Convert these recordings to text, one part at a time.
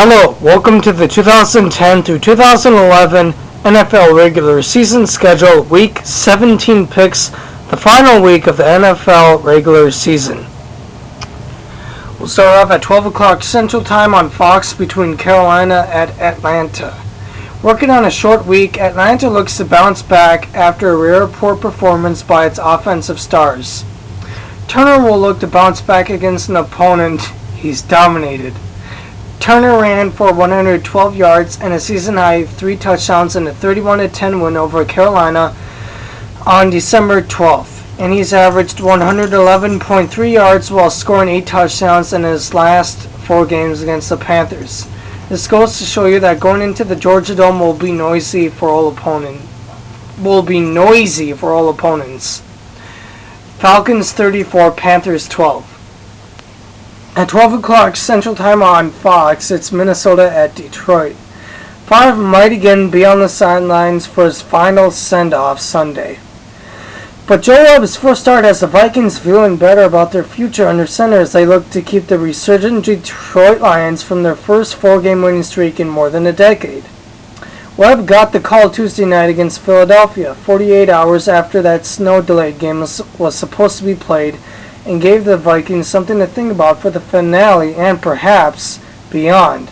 Hello, welcome to the 2010 through 2011 NFL regular season schedule, Week 17 picks, the final week of the NFL regular season. We'll start off at 12 o'clock Central Time on Fox between Carolina and Atlanta. Working on a short week, Atlanta looks to bounce back after a rare poor performance by its offensive stars. Turner will look to bounce back against an opponent he's dominated. Turner ran for 112 yards and a season-high 3 touchdowns in a 31-10 win over Carolina on December 12th, and he's averaged 111.3 yards while scoring 8 touchdowns in his last 4 games against the Panthers. This goes to show you that going into the Georgia Dome will be noisy for all opponents. Falcons 34, Panthers 12. At 12 o'clock Central Time on Fox, it's Minnesota at Detroit. Favre might again be on the sidelines for his final send-off Sunday. But Joe Webb's first start has the Vikings feeling better about their future under center as they look to keep the resurgent Detroit Lions from their first 4-game winning streak in more than a decade. Webb got the call Tuesday night against Philadelphia, 48 hours after that snow-delayed game was supposed to be played, and gave the Vikings something to think about for the finale and perhaps beyond.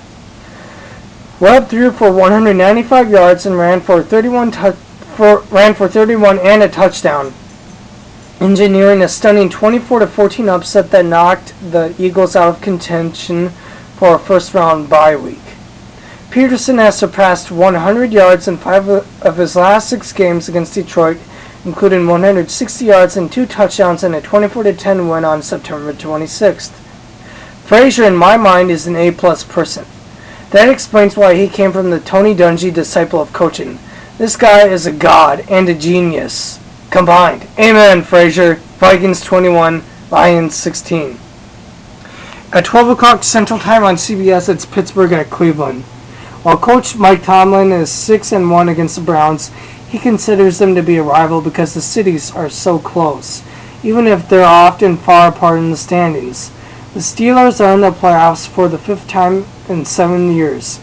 Webb threw for 195 yards and ran for 31 and a touchdown, engineering a stunning 24-14 upset that knocked the Eagles out of contention for a first-round bye week. Peterson has surpassed 100 yards in 5 of his last 6 games against Detroit, including 160 yards and 2 touchdowns in a 24-10 win on September 26th. Frazier, in my mind, is an A-plus person. That explains why he came from the Tony Dungy disciple of coaching. This guy is a god and a genius combined. Amen, Frazier. Vikings 21, Lions 16. At 12 o'clock Central Time on CBS, it's Pittsburgh at Cleveland. While Coach Mike Tomlin is 6-1 against the Browns, he considers them to be a rival because the cities are so close, even if they're often far apart in the standings. The Steelers are in the playoffs for the 5th time in 7 years,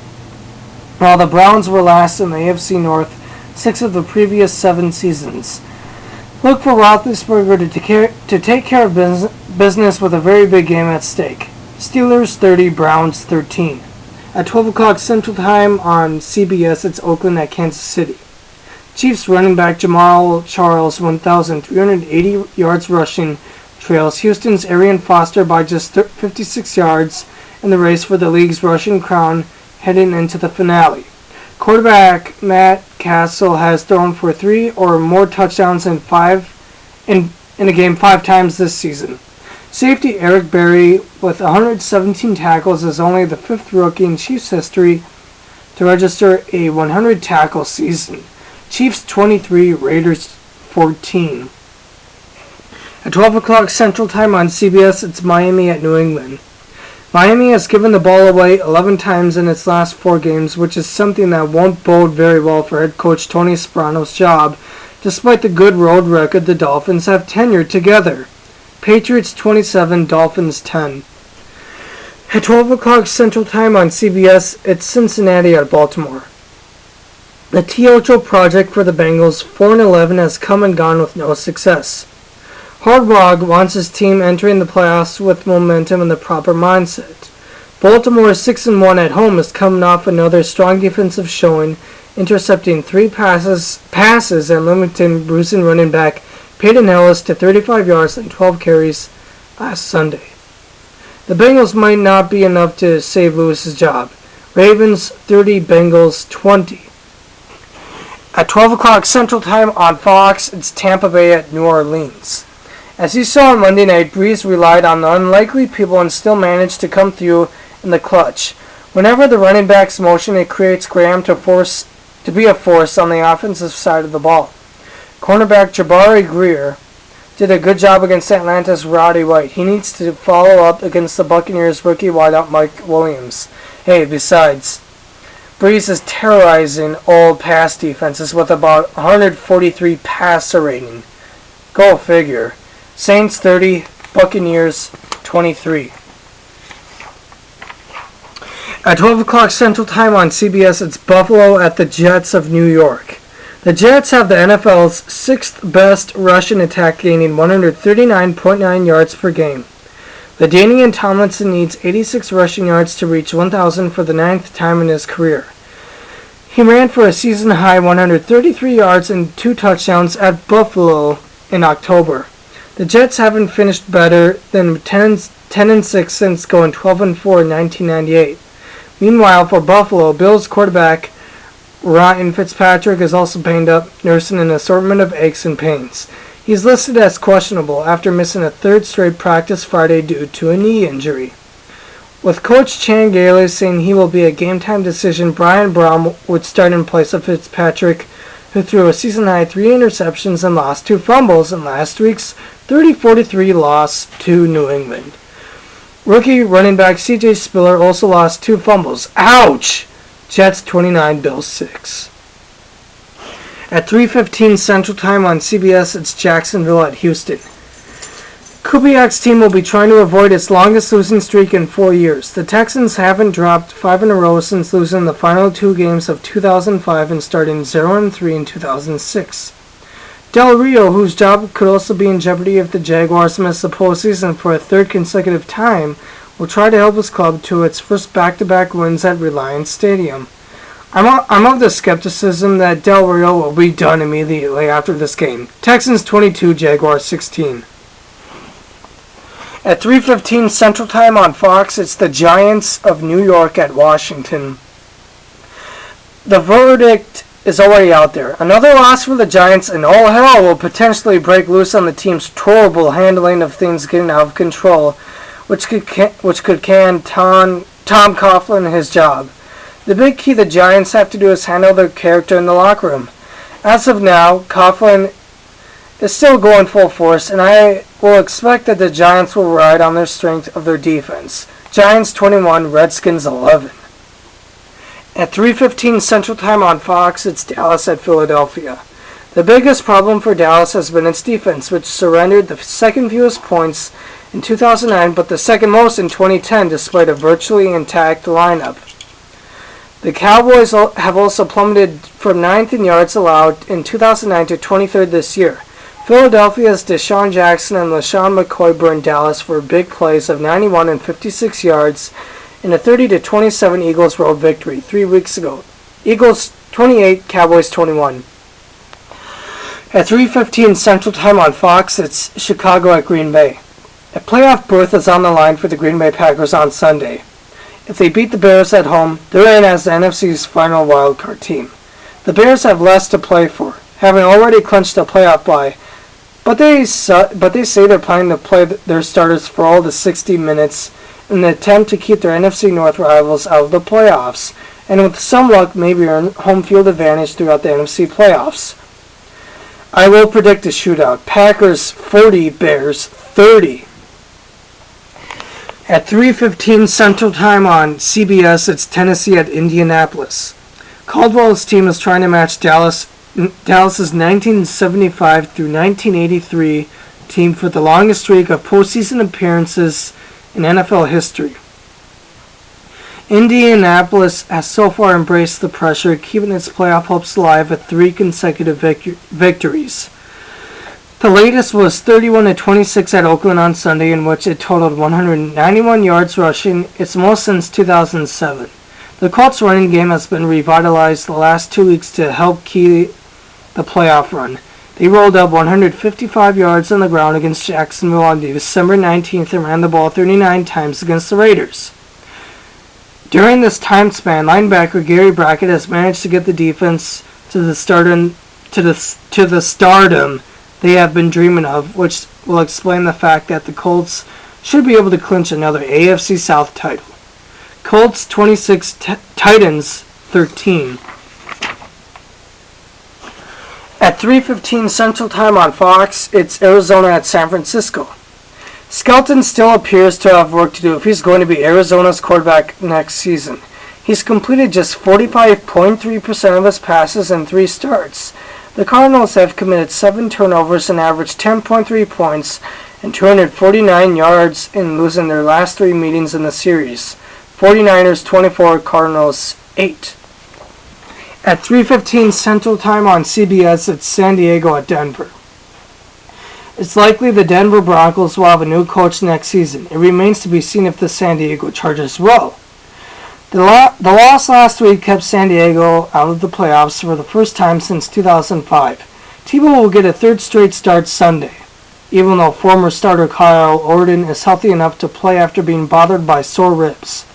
while the Browns were last in the AFC North 6 of the previous 7 seasons. Look for Roethlisberger to take care of business with a very big game at stake. Steelers 30, Browns 13. At 12 o'clock Central Time on CBS, it's Oakland at Kansas City. Chiefs running back Jamal Charles, 1,380 yards rushing, trails Houston's Arian Foster by just 56 yards in the race for the league's rushing crown heading into the finale. Quarterback Matt Castle has thrown for 3 or more touchdowns in a game 5 times this season. Safety Eric Berry, with 117 tackles, is only the 5th rookie in Chiefs history to register a 100-tackle season. Chiefs 23, Raiders 14. At 12 o'clock Central Time on CBS, it's Miami at New England. Miami has given the ball away 11 times in its last 4 games, which is something that won't bode very well for head coach Tony Sparano's job, despite the good road record the Dolphins have tenured together. Patriots 27, Dolphins 10. At 12 o'clock Central Time on CBS, it's Cincinnati at Baltimore. The Teocho project for the Bengals, 4-11, has come and gone with no success. Harbaugh wants his team entering the playoffs with momentum and the proper mindset. Baltimore 6-1 at home is coming off another strong defensive showing, intercepting 3 passes and limiting bruising running back Peyton Ellis to 35 yards and 12 carries last Sunday. The Bengals might not be enough to save Lewis's job. Ravens 30, Bengals 20. At 12 o'clock Central Time on Fox, it's Tampa Bay at New Orleans. As you saw on Monday night, Breeze relied on the unlikely people and still managed to come through in the clutch. Whenever the running back's motion, it creates Graham to be a force on the offensive side of the ball. Cornerback Jabari Greer did a good job against Atlanta's Roddy White. He needs to follow up against the Buccaneers rookie wideout Mike Williams. Hey, besides, Breeze is terrorizing all pass defenses with about 143 passer rating. Go figure. Saints 30, Buccaneers 23. At 12 o'clock Central Time on CBS, it's Buffalo at the Jets of New York. The Jets have the NFL's 6th best rushing attack, gaining 139.9 yards per game. The Danian Tomlinson needs 86 rushing yards to reach 1,000 for the 9th time in his career. He ran for a season-high 133 yards and 2 touchdowns at Buffalo in October. The Jets haven't finished better than 10-6 since going 12-4 in 1998. Meanwhile, for Buffalo, Bills quarterback Ryan Fitzpatrick is also banged up, nursing an assortment of aches and pains. He's listed as questionable after missing a 3rd straight practice Friday due to a knee injury. With Coach Chan Gailey saying he will be a game-time decision, Brian Brown would start in place of Fitzpatrick, who threw a season-high 3 interceptions and lost 2 fumbles in last week's 30-43 loss to New England. Rookie running back C.J. Spiller also lost 2 fumbles. Ouch! Jets 29, Bills 6. At 3:15 Central Time on CBS, it's Jacksonville at Houston. Kubiak's team will be trying to avoid its longest losing streak in 4 years. The Texans haven't dropped 5 in a row since losing the final 2 games of 2005 and starting 0-3 in 2006. Del Rio, whose job could also be in jeopardy if the Jaguars miss the postseason for a 3rd consecutive time, will try to help his club to its first back-to-back wins at Reliance Stadium. I'm of the skepticism that Del Rio will be done immediately after this game. Texans 22, Jaguars 16. At 3:15 Central Time on Fox, it's the Giants of New York at Washington. The verdict is already out there. Another loss for the Giants, and all hell will potentially break loose on the team's horrible handling of things getting out of control, which could can Tom Coughlin his job. The big key the Giants have to do is handle their character in the locker room. As of now, Coughlin is still going full force, and I will expect that the Giants will ride on their strength of their defense. Giants 21, Redskins 11. At 3:15 Central Time on Fox, it's Dallas at Philadelphia. The biggest problem for Dallas has been its defense, which surrendered the 2nd fewest points in 2009, but the 2nd most in 2010, despite a virtually intact lineup. The Cowboys have also plummeted from 9th in yards allowed in 2009 to 23rd this year. Philadelphia's Deshaun Jackson and LaShawn McCoy burned Dallas for big plays of 91 and 56 yards in a 30-27 Eagles road victory 3 weeks ago. Eagles 28, Cowboys 21. At 3:15 Central Time on Fox, it's Chicago at Green Bay. A playoff berth is on the line for the Green Bay Packers on Sunday. If they beat the Bears at home, they're in as the NFC's final wildcard team. The Bears have less to play for, having already clinched a playoff bye, but they say they're planning to play their starters for all the 60 minutes in an attempt to keep their NFC North rivals out of the playoffs, and with some luck maybe earn home field advantage throughout the NFC playoffs. I will predict a shootout. Packers 40, Bears 30. At 3:15 Central Time on CBS, it's Tennessee at Indianapolis. Caldwell's team is trying to match Dallas's 1975 through 1983 team for the longest streak of postseason appearances in NFL history. Indianapolis has so far embraced the pressure, keeping its playoff hopes alive with 3 consecutive victories. The latest was 31-26 at Oakland on Sunday, in which it totaled 191 yards rushing, its most since 2007. The Colts' running game has been revitalized the last 2 weeks to help key the playoff run. They rolled up 155 yards on the ground against Jacksonville on December 19th and ran the ball 39 times against the Raiders. During this time span, linebacker Gary Brackett has managed to get the defense to the stardom they have been dreaming of, which will explain the fact that the Colts should be able to clinch another AFC South title. Colts 26, Titans 13. At 3:15 Central Time on Fox, it's Arizona at San Francisco. Skelton still appears to have work to do if he's going to be Arizona's quarterback next season. He's completed just 45.3% of his passes in 3 starts. The Cardinals have committed 7 turnovers and averaged 10.3 points and 249 yards in losing their last 3 meetings in the series. 49ers 24, Cardinals 8. At 3:15 Central Time on CBS, it's San Diego at Denver. It's likely the Denver Broncos will have a new coach next season. It remains to be seen if the San Diego Chargers will. The loss last week kept San Diego out of the playoffs for the first time since 2005. Tebow will get a third straight start Sunday, even though former starter Kyle Orton is healthy enough to play after being bothered by sore ribs.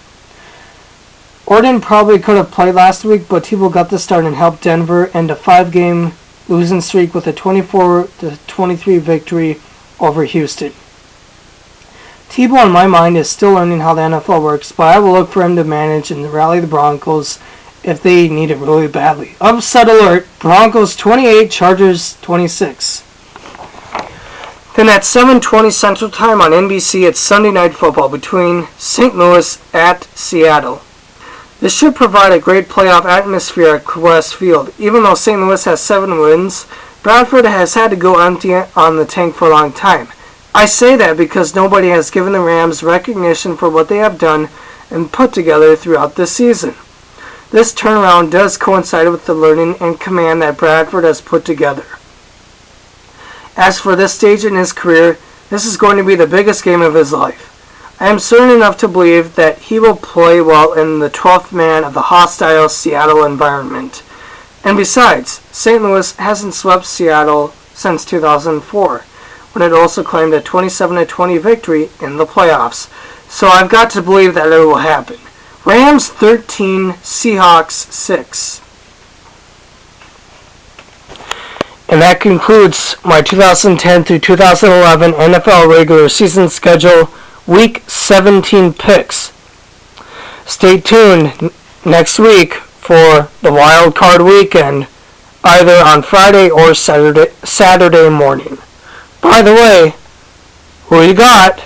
Orton probably could have played last week, but Tebow got the start and helped Denver end a 5-game losing streak with a 24-23 victory over Houston. Tebow, in my mind, is still learning how the NFL works, but I will look for him to manage and rally the Broncos if they need it really badly. Upset alert, Broncos 28, Chargers 26. Then at 7:20 Central Time on NBC, it's Sunday Night Football between St. Louis at Seattle. This should provide a great playoff atmosphere at Qwest Field. Even though St. Louis has 7 wins, Bradford has had to go empty on the tank for a long time. I say that because nobody has given the Rams recognition for what they have done and put together throughout this season. This turnaround does coincide with the learning and command that Bradford has put together. As for this stage in his career, this is going to be the biggest game of his life. I am certain enough to believe that he will play well in the 12th man of the hostile Seattle environment. And besides, St. Louis hasn't swept Seattle since 2004. When it also claimed a 27-20 victory in the playoffs. So I've got to believe that it will happen. Rams 13, Seahawks 6. And that concludes my 2010 through 2011 NFL regular season schedule, Week 17 picks. Stay tuned next week for the wild card weekend, either on Friday or Saturday morning. By the way, who you got?